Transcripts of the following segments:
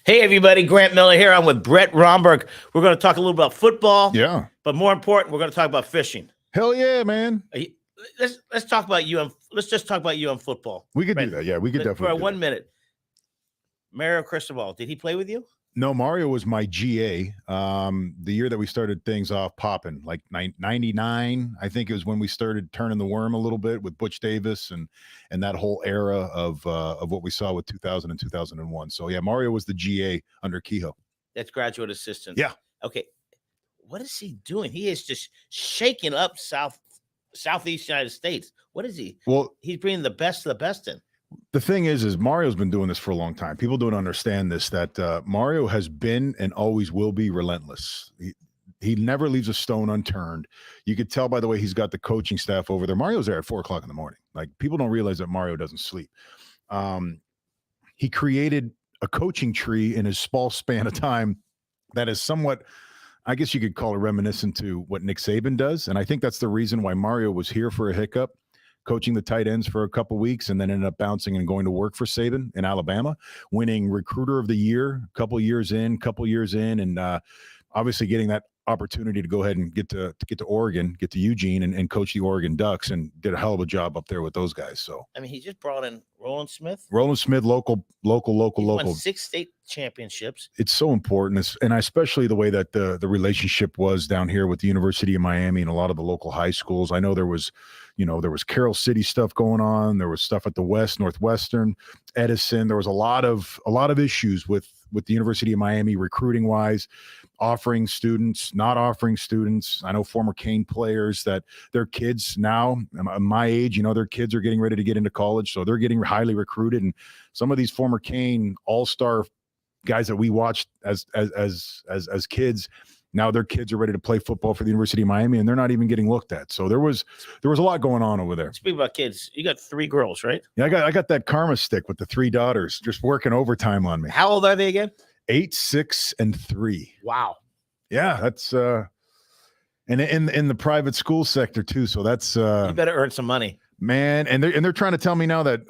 Hey, everybody. Grant Miller here. I'm with Brett Romberg. We're going to talk a little about football. Yeah. But more important, we're going to talk about fishing. Hell yeah, man. Let's talk about you. Let's just talk about you on football. We could do that. Yeah, we could definitely for do 1 that. minute. Mario Cristobal, did he play with you? No, Mario was my GA. The year that we started things off popping, like 99, I think it was when we started turning the worm a little bit with Butch Davis and that whole era of what we saw with 2000 and 2001. So yeah, Mario was the GA under Kehoe. That's graduate assistant. Yeah. Okay. What is he doing? He is just shaking up Southeast United States. What is he? Well, he's bringing the best of the best in. The thing is Mario's been doing this for a long time. People don't understand this, that Mario has been and always will be relentless. He never leaves a stone unturned. You could tell by the way he's got the coaching staff over there. Mario's there at 4:00 in the morning. Like, people don't realize that Mario doesn't sleep. He created a coaching tree in his small span of time that is somewhat, I guess you could call it reminiscent to what Nick Saban does. And I think that's the reason why Mario was here for a hiccup, coaching the tight ends for a couple weeks, and then ended up bouncing and going to work for Saban in Alabama, winning Recruiter of the Year a couple years in, and obviously getting that opportunity to go ahead and get to Oregon, get to Eugene, and coach the Oregon Ducks, and did a hell of a job up there with those guys. So I mean, he just brought in Roland Smith, local. Won 6 state championships. It's so important, and especially the way that the relationship was down here with the University of Miami and a lot of the local high schools. I know there was Carroll City stuff going on. There was stuff at the Northwestern, Edison. There was a lot of issues with the University of Miami recruiting wise, offering students, not offering students. I know former Cane players that their kids now, my age, their kids are getting ready to get into college, so they're getting highly recruited. And some of these former Cane all-star guys that we watched as kids, now their kids are ready to play football for the University of Miami, and they're not even getting looked at. So there was a lot going on over there. Speaking about kids, you got 3 girls, right? Yeah, I got that karma stick with the 3 daughters just working overtime on me. How old are they again? 8, 6, and 3. Wow. Yeah, that's and in the private school sector too. So that's you better earn some money, man. And they're trying to tell me now that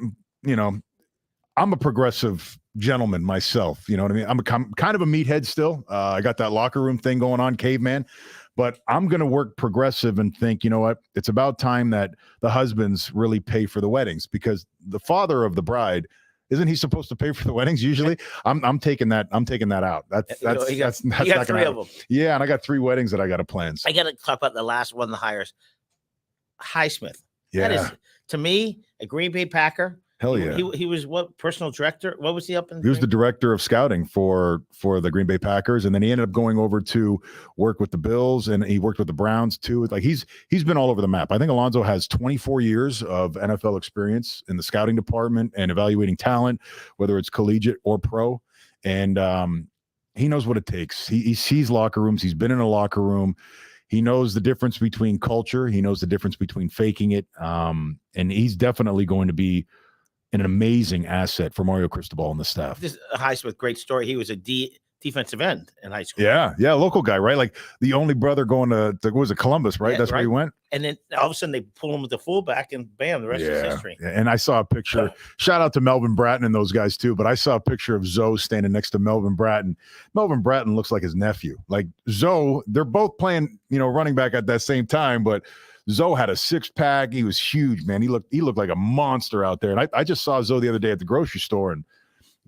I'm a progressive gentleman myself. You know what I mean? I'm kind of a meathead still. I got that locker room thing going on, caveman. But I'm going to work progressive and think, you know what? It's about time that the husbands really pay for the weddings, because the father of the bride, isn't he supposed to pay for the weddings usually? I'm taking that out. That's you got not 3 of them. Yeah, and I got 3 weddings that I got to plan. I got to talk about the last one, the hires. Highsmith. Yeah. That is, to me, a Green Bay Packer. Hell yeah. He was what, personal director? What was he up in? He was the director of scouting for the Green Bay Packers, and then he ended up going over to work with the Bills, and he worked with the Browns too. Like he's been all over the map. I think Alonzo has 24 years of NFL experience in the scouting department and evaluating talent, whether it's collegiate or pro, and he knows what it takes. He sees locker rooms. He's been in a locker room. He knows the difference between culture. He knows the difference between faking it, and he's definitely going to be an amazing asset for Mario Cristobal and the staff. This Highsmith, great story. He was a defensive end in high school. Yeah, local guy, right? Like the only brother going to what was it, Columbus, right? Yeah, that's right. where he went. And then all of a sudden they pull him with the fullback, and bam, the rest is history. Yeah. And I saw a picture. Shout out to Melvin Bratton and those guys too. But I saw a picture of Zoe standing next to Melvin Bratton. Melvin Bratton looks like his nephew. Like Zoe, they're both playing, running back at that same time, but Zoe had a 6-pack. He was huge, man. He looked like a monster out there. And I just saw Zoe the other day at the grocery store, and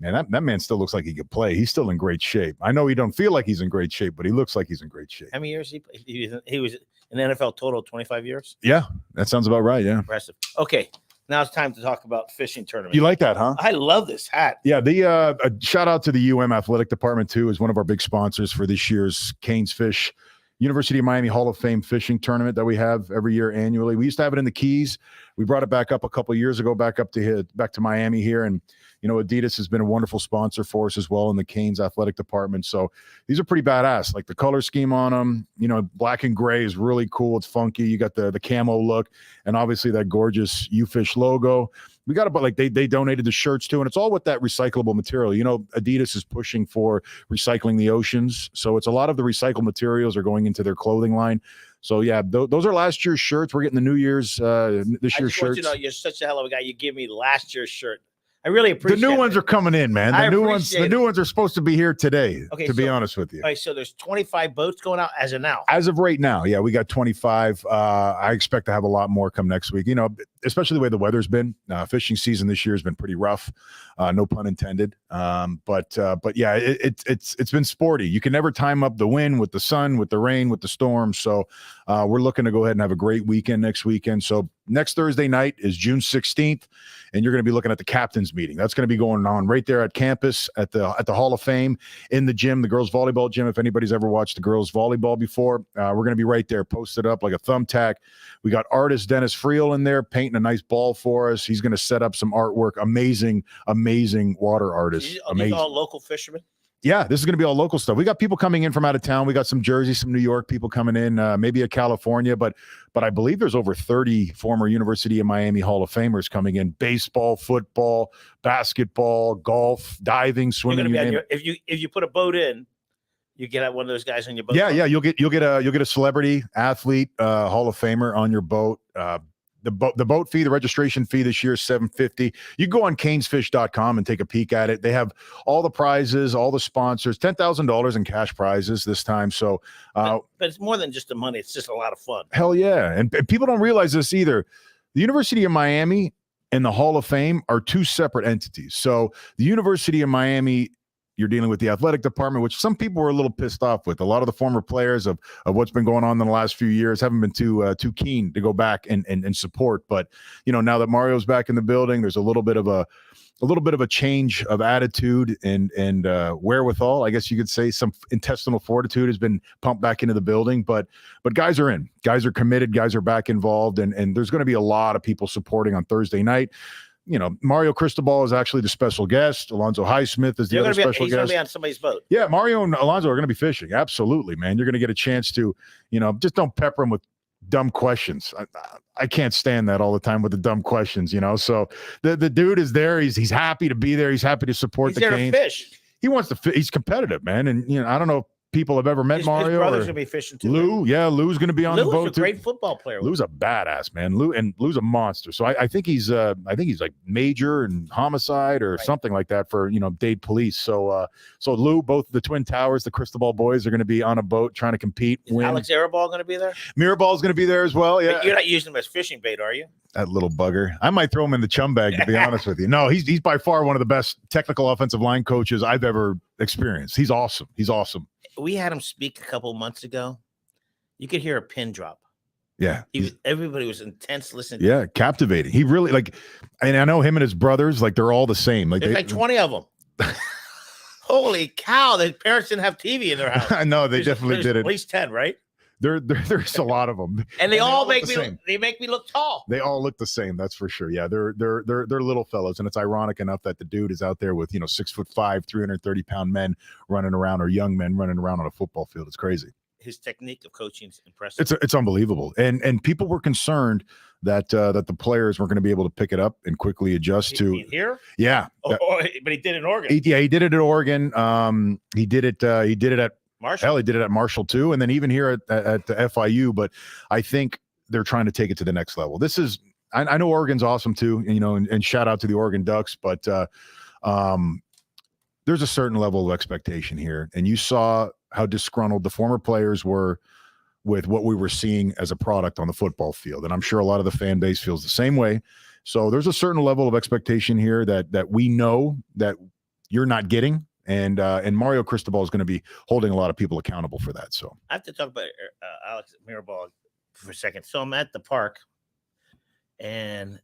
man, that man still looks like he could play. He's still in great shape. I know he don't feel like he's in great shape, but he looks like he's in great shape. How many years he was in the NFL total? 25 years. Yeah, that sounds about right. Yeah, impressive. Okay, now it's time to talk about fishing tournament. You like that, huh? I love this hat. Yeah, the shout out to the athletic department too, is one of our big sponsors for this year's Canesfish University of Miami Hall of Fame fishing tournament that we have every year annually. We used to have it in the Keys. We brought it back up a couple of years ago, back to Miami here. And, Adidas has been a wonderful sponsor for us as well in the Canes athletic department. So these are pretty badass. Like the color scheme on them, black and gray is really cool. It's funky. You got the camo look, and obviously that gorgeous UFish logo. We got about they donated the shirts too, and it's all with that recyclable material. Adidas is pushing for recycling the oceans, so it's a lot of the recycled materials are going into their clothing line. So yeah, those are last year's shirts. We're getting the New Year's this year's shirts. You're such a hell of a guy. You give me last year's shirt. I really appreciate the new ones are coming in, man. The new ones are supposed to be here today. Okay, to be honest with you. All right, so there's 25 boats going out as of now. As of right now, yeah, we got 25. I expect to have a lot more come next week. You know, especially the way the weather's been. Fishing season this year has been pretty rough. No pun intended. But yeah, it's been sporty. You can never time up the wind with the sun, with the rain, with the storm. So we're looking to go ahead and have a great weekend next weekend. So next Thursday night is June 16th, and you're going to be looking at the captain's meeting. That's going to be going on right there at campus at the Hall of Fame in the gym, the girls volleyball gym. If anybody's ever watched the girls volleyball before, we're going to be right there, posted up like a thumbtack. We got artist Dennis Friel in there painting a nice ball for us. He's going to set up some artwork. Amazing water artist. Amazing. These all local fishermen. Yeah, this is going to be all local stuff. We got people coming in from out of town. We got some Jersey, some New York people coming in, maybe a California, but I believe there's over 30 former University of Miami Hall of Famers coming in. Baseball, football, basketball, golf, diving, swimming. If you put a boat in, you get one of those guys on your boat. Yeah, you'll get a celebrity athlete Hall of Famer on your boat. The boat fee, the registration fee this year is $750. You go on canesfish.com and take a peek at it. They have all the prizes, all the sponsors, $10,000 in cash prizes this time. So, but it's more than just the money. It's just a lot of fun. Hell yeah. And people don't realize this either. The University of Miami and the Hall of Fame are two separate entities. So the University of Miami, you're dealing with the athletic department, which some people were a little pissed off with. A lot of the former players of what's been going on in the last few years haven't been too keen to go back and support. But you know, now that Mario's back in the building, there's a little bit of a change of attitude and wherewithal. I guess you could say some intestinal fortitude has been pumped back into the building. But guys are in, guys are committed, guys are back involved, and there's going to be a lot of people supporting on Thursday night. You know, Mario Cristobal is actually the special guest. Alonzo Highsmith is the other special guest. He's going to be on somebody's boat. Yeah, Mario and Alonzo are going to be fishing. Absolutely, man. You're going to get a chance to, you know, just don't pepper them with dumb questions. I can't stand that all the time with the dumb questions, you know. So the dude is there. He's happy to be there. He's happy to support the Canes. He's there to fish. He wants to He's competitive, man. And, you know, I don't know if people have ever met Mario. His brother's going to be fishing too. Lou, yeah, Lou's going to be on the boat too. Lou's a great football player. Lou's a badass, man. Lou's a monster. So I think he's like major and homicide or something like that for, you know, Dade Police. So Lou, both the Twin Towers, the Cristobal boys are going to be on a boat trying to compete. Is Alex Mirabal going to be there? Mirabal's going to be there as well. Yeah, but you're not using him as fishing bait, are you? That little bugger. I might throw him in the chum bag, to be honest with you. No, he's by far one of the best technical offensive line coaches I've ever experienced. He's awesome. We had him speak a couple months ago. You could hear a pin drop. Yeah. Everybody was intense listening. Yeah, captivating. He really, like, and I know him and his brothers, like, they're all the same. Like, there's like 20 of them. Holy cow. Their parents didn't have TV in their house. I know, they definitely did it. At least 10, right? There's a lot of them. And they all make me look tall. They all look the same, that's for sure. Yeah, they're little fellows, and it's ironic enough that the dude is out there with, you know, 6'5", 330-pound men running around, or young men running around on a football field. It's crazy. His technique of coaching is impressive. It's unbelievable. And people were concerned that the players weren't going to be able to pick it up and quickly adjust to here. Yeah. But he did it in Oregon. He did it at Oregon. He did it at Marshall. Hell, he did it at Marshall too, and then even here at the FIU. But I think they're trying to take it to the next level. This is, I know Oregon's awesome too, you know, and shout out to the Oregon Ducks, but there's a certain level of expectation here, and you saw how disgruntled the former players were with what we were seeing as a product on the football field, and I'm sure a lot of the fan base feels the same way. So there's a certain level of expectation here that we know that you're not getting. And Mario Cristobal is going to be holding a lot of people accountable for that. So I have to talk about Alex Mirabal for a second. So I'm at the park, and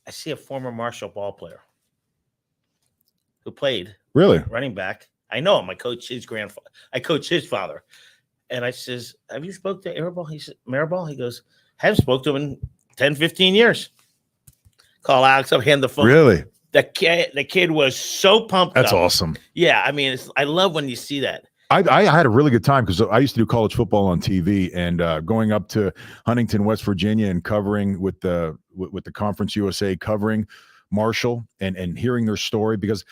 I see a former Marshall ball player who played running back. I know him. I coach his grandfather. I coach his father. And I says, "Have you spoke to Mirabal?" He said, "Mirabal." He goes, "Haven't spoke to him in 10, 15 years." Call Alex up, hand the phone. Really? The kid was so pumped. That's up. Awesome. Yeah, I mean, I love when you see that. I had a really good time because I used to do college football on TV, and going up to Huntington, West Virginia, and covering with the Conference USA, covering Marshall and hearing their story, because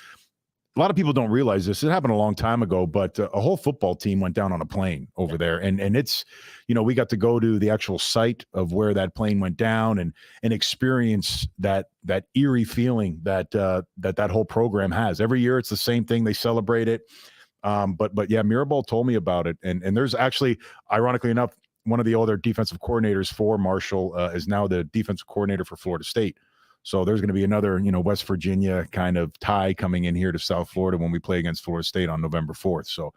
a lot of people don't realize this. It happened a long time ago, but a whole football team went down on a plane over there. And it's, we got to go to the actual site of where that plane went down and experience that eerie feeling that whole program has. Every year it's the same thing. They celebrate it. But yeah, Mirabal told me about it. And there's actually, ironically enough, one of the other defensive coordinators for Marshall is now the defensive coordinator for Florida State. So there's going to be another, West Virginia kind of tie coming in here to South Florida when we play against Florida State on November 4th. So,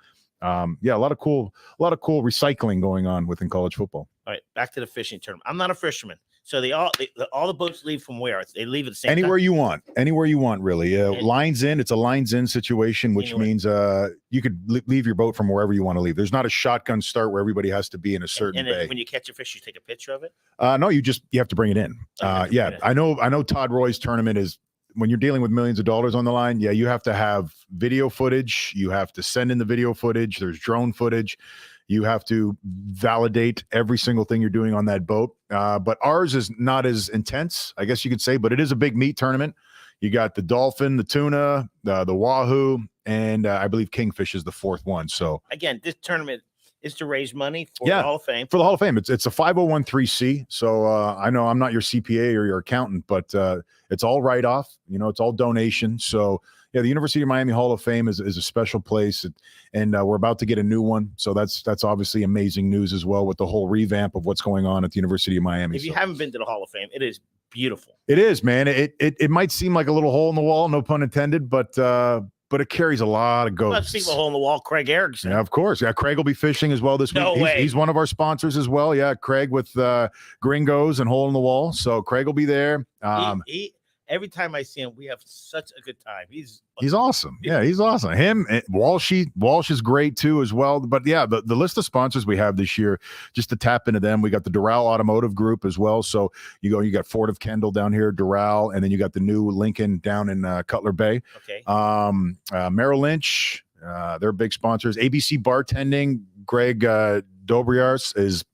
yeah, a lot of cool recycling going on within college football. All right, back to the fishing tournament. I'm not a fisherman, so all the boats leave from where? They leave at the same anywhere time? Anywhere you want, really. Lines in. It's a lines in situation, which means you could leave your boat from wherever you want to leave. There's not a shotgun start where everybody has to be in a certain bay. When you catch a fish, you take a picture of it. No, you have to bring it in. Yeah, I know. Todd Roy's tournament is, when you're dealing with millions of dollars on the line, yeah, you have to have video footage. You have to send in the video footage. There's drone footage. You have to validate every single thing you're doing on that boat. But ours is not as intense, I guess you could say, but it is a big meat tournament. You got the dolphin, the tuna, the wahoo, and I believe kingfish is the fourth one. So again, this tournament is to raise money for the Hall of Fame. For the Hall of Fame. It's a 5013C. So I know I'm not your CPA or your accountant, but it's all write-off. It's all donation. So yeah, the University of Miami Hall of Fame is a special place, and we're about to get a new one. So that's obviously amazing news as well with the whole revamp of what's going on at the University of Miami. If you haven't been to the Hall of Fame, it is beautiful. It is, man. It might seem like a little hole in the wall, no pun intended, but it carries a lot of ghosts. Let's speak of a hole in the wall, Craig Erickson. Yeah, of course. Yeah, Craig will be fishing as well this week. No way. He's one of our sponsors as well. Yeah, Craig with Gringos and Hole in the Wall. So Craig will be there. Every time I see him, we have such a good time. He's awesome. Yeah, he's awesome. Him, Walsh is great too as well. But yeah, the list of sponsors we have this year, just to tap into them, we got the Doral Automotive Group as well. So you got Ford of Kendall down here, Doral, and then you got the new Lincoln down in Cutler Bay. Okay. Merrill Lynch, they're big sponsors. ABC Bartending, Greg Dobriars is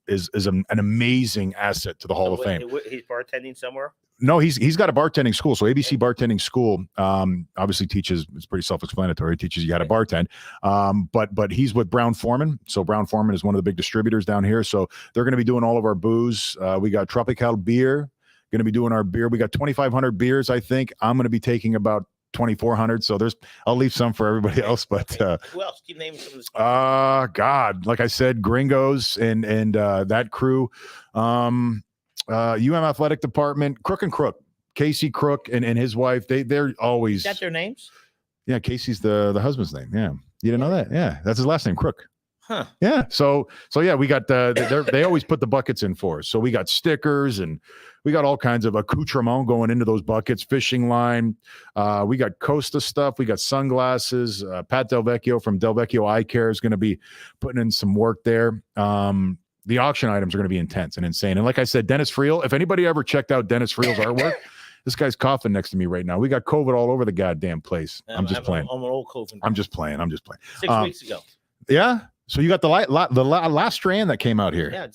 an amazing asset to the Hall of Fame. He's bartending somewhere? No, he's got a bartending school. So ABC Bartending School obviously teaches, it's pretty self-explanatory. It teaches you how to bartend. But he's with Brown Forman. So Brown Forman is one of the big distributors down here. So they're going to be doing all of our booze. We got Tropical Beer, going to be doing our beer. We got 2,500 beers, I think. I'm going to be taking about 2,400. So I'll leave some for everybody else. But who else? Keep naming some of the sponsors. God, like I said, Gringos and that crew. Athletic Department, Crook and Crook, Casey Crook and his wife. They're always. Is that their names? Yeah, Casey's the husband's name. Yeah, you didn't know that? Yeah, that's his last name, Crook. Huh. Yeah. So yeah, we got they always put the buckets in for us. So we got stickers and we got all kinds of accoutrement going into those buckets, fishing line. We got Costa stuff. We got sunglasses. Pat Delvecchio from Delvecchio Eye Care is going to be putting in some work there. The auction items are going to be intense and insane. And like I said, Dennis Friel, if anybody ever checked out Dennis Friel's artwork, this guy's coughing next to me right now. We got COVID all over the goddamn place. I'm just playing. I'm an old COVID. I'm just playing. 6 weeks ago. Yeah. So you got the last strand that came out here. Yeah,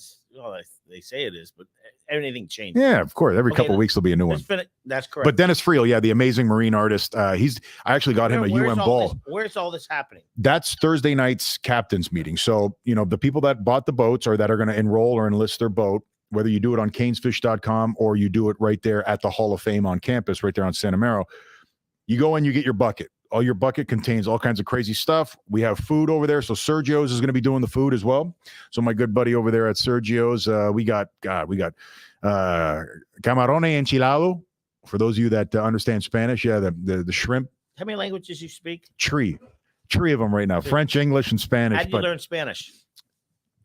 they say it is, but anything changes. Yeah, of course. Every couple of weeks there'll be a new one. That's correct. But Dennis Friel, yeah, the amazing marine artist. I actually got him a ball. Where's all this happening? That's Thursday night's captain's meeting. So, the people that bought the boats or that are going to enroll or enlist their boat, whether you do it on canesfish.com or you do it right there at the Hall of Fame on campus, right there on Santa Maro, you go in, you get your bucket. All your bucket contains all kinds of crazy stuff. We have food over there. So Sergio's is going to be doing the food as well. So my good buddy over there at Sergio's, we got camarone enchilado. For those of you that understand Spanish, yeah, the shrimp. How many languages you speak? Three of them right now: French, English, and Spanish. How did you learn Spanish?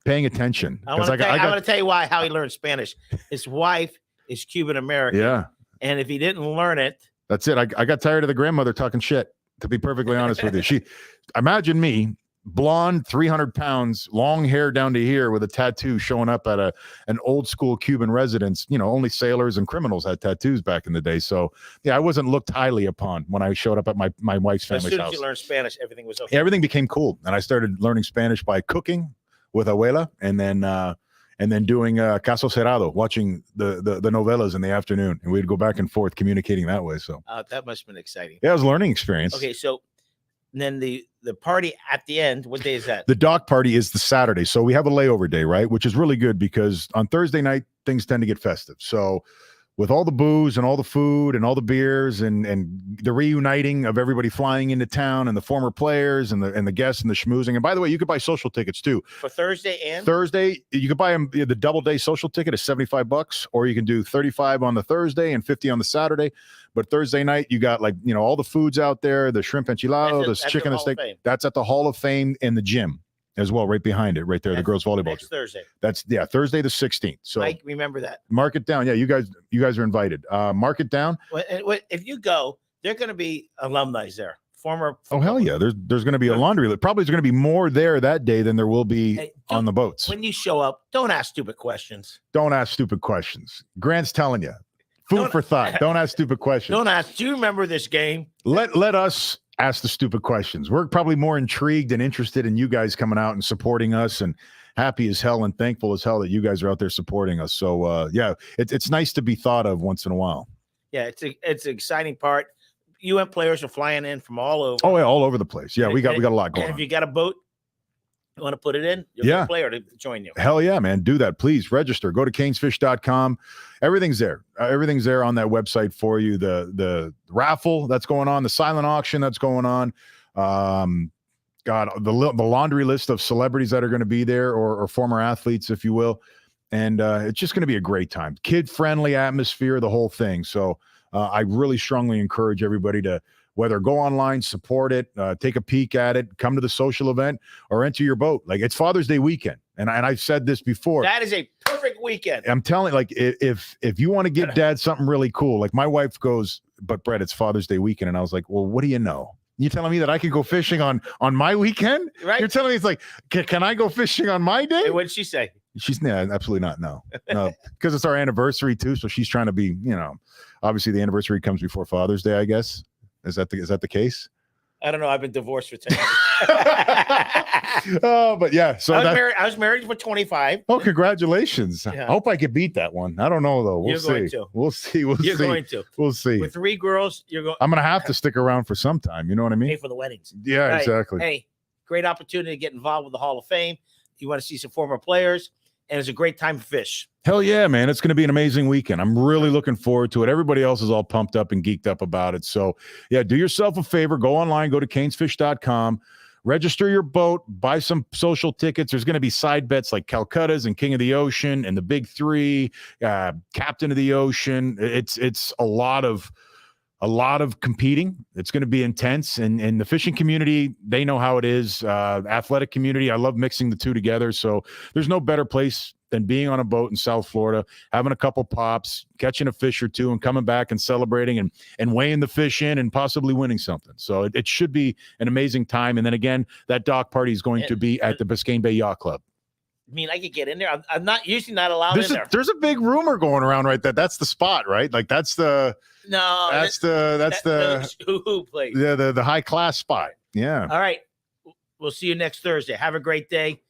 Paying attention. I'm going to tell you how he learned Spanish. His wife is Cuban American. Yeah, and if he didn't learn it, that's it. I got tired of the grandmother talking shit. To be perfectly honest with you, imagine me, blonde, 300 pounds, long hair down to here with a tattoo showing up at an old school Cuban residence. Only sailors and criminals had tattoos back in the day. So yeah, I wasn't looked highly upon when I showed up at my wife's family's house. As soon as you learned Spanish, everything was okay. Everything became cool. And I started learning Spanish by cooking with abuela and then doing Caso Cerrado, watching the novellas in the afternoon. And we'd go back and forth communicating that way. So that must have been exciting. Yeah, it was a learning experience. Okay, so And then the party at the end, what day is that? The dock party is the Saturday. So we have a layover day, right? Which is really good because on Thursday night, things tend to get festive. So with all the booze and all the food and all the beers and the reuniting of everybody flying into town and the former players and the guests and the schmoozing. And by the way, you could buy social tickets too. For Thursday and? Thursday, you could buy them. The double day social ticket is $75, or you can do 35 on the Thursday and 50 on the Saturday. But Thursday night, you got all the foods out there, the shrimp enchilada, the chicken and steak. That's at the Hall of Fame in the gym as well, right behind it, right there, the girls volleyball next gym. Thursday. That's Thursday the 16th. So Mike, remember that. Mark it down. Yeah, you guys are invited. Mark it down. If you go, they're going to be alumni there. Former. Oh hell yeah! There's going to be a laundry list. Probably there's going to be more there that day than there will be on the boats. When you show up, don't ask stupid questions. Don't ask stupid questions. Grant's telling you. Food for thought. Don't ask stupid questions. Don't ask. Do you remember this game? Let us ask the stupid questions. We're probably more intrigued and interested in you guys coming out and supporting us, and happy as hell and thankful as hell that you guys are out there supporting us. So it's nice to be thought of once in a while. Yeah, it's an exciting part. UN players are flying in from all over. Oh yeah, all over the place. Yeah, we got a lot going on. If you got a boat, you want to put it in, you'll get a player to join you. Hell yeah, man. Do that. Please register. Go to canesfish.com. Everything's there. Everything's there on that website for you. The raffle that's going on, the silent auction that's going on. The laundry list of celebrities that are going to be there or former athletes, if you will. And it's just going to be a great time. Kid-friendly atmosphere, the whole thing. So I really strongly encourage everybody to whether go online, support it, take a peek at it, come to the social event, or enter your boat. Like, it's Father's Day weekend. And I've said this before. That is a perfect weekend. I'm telling you, like, if you want to give dad something really cool, like my wife goes, but Brett, it's Father's Day weekend. And I was like, well, what do you know? You're telling me that I could go fishing on my weekend? Right. You're telling me it's like, can I go fishing on my day? What did she say? She's absolutely not. No, because it's our anniversary too. So she's trying to be, obviously the anniversary comes before Father's Day, I guess. Is that the case? I don't know. I've been divorced for 10 years. Oh, but yeah. So I was married for 25. Oh, congratulations. Yeah. I hope I could beat that one. I don't know though. We'll see. Going to. We'll see. You're going to. We'll see. With 3 girls, you're going. I'm going to have to stick around for some time. You know what I mean? Pay for the weddings. Yeah, right. Exactly. Hey, great opportunity to get involved with the Hall of Fame. You want to see some former players, and it's a great time to fish. Hell yeah, man. It's going to be an amazing weekend. I'm really looking forward to it. Everybody else is all pumped up and geeked up about it. So, yeah, do yourself a favor. Go online. Go to canesfish.com. Register your boat. Buy some social tickets. There's going to be side bets like Calcutta's and King of the Ocean and the Big Three, Captain of the Ocean. It's a lot of competing. It's going to be intense. And the fishing community, they know how it is. Athletic community, I love mixing the two together. So there's no better place than being on a boat in South Florida, having a couple pops, catching a fish or two, and coming back and celebrating and weighing the fish in and possibly winning something. So it should be an amazing time. And then again, that dock party is going to be at the Biscayne Bay Yacht Club. I mean, I could get in there. I'm not usually not allowed in there. There's a big rumor going around, right? That's the spot, right? Like that's the who plays. Yeah, the high class spot. Yeah. All right. We'll see you next Thursday. Have a great day.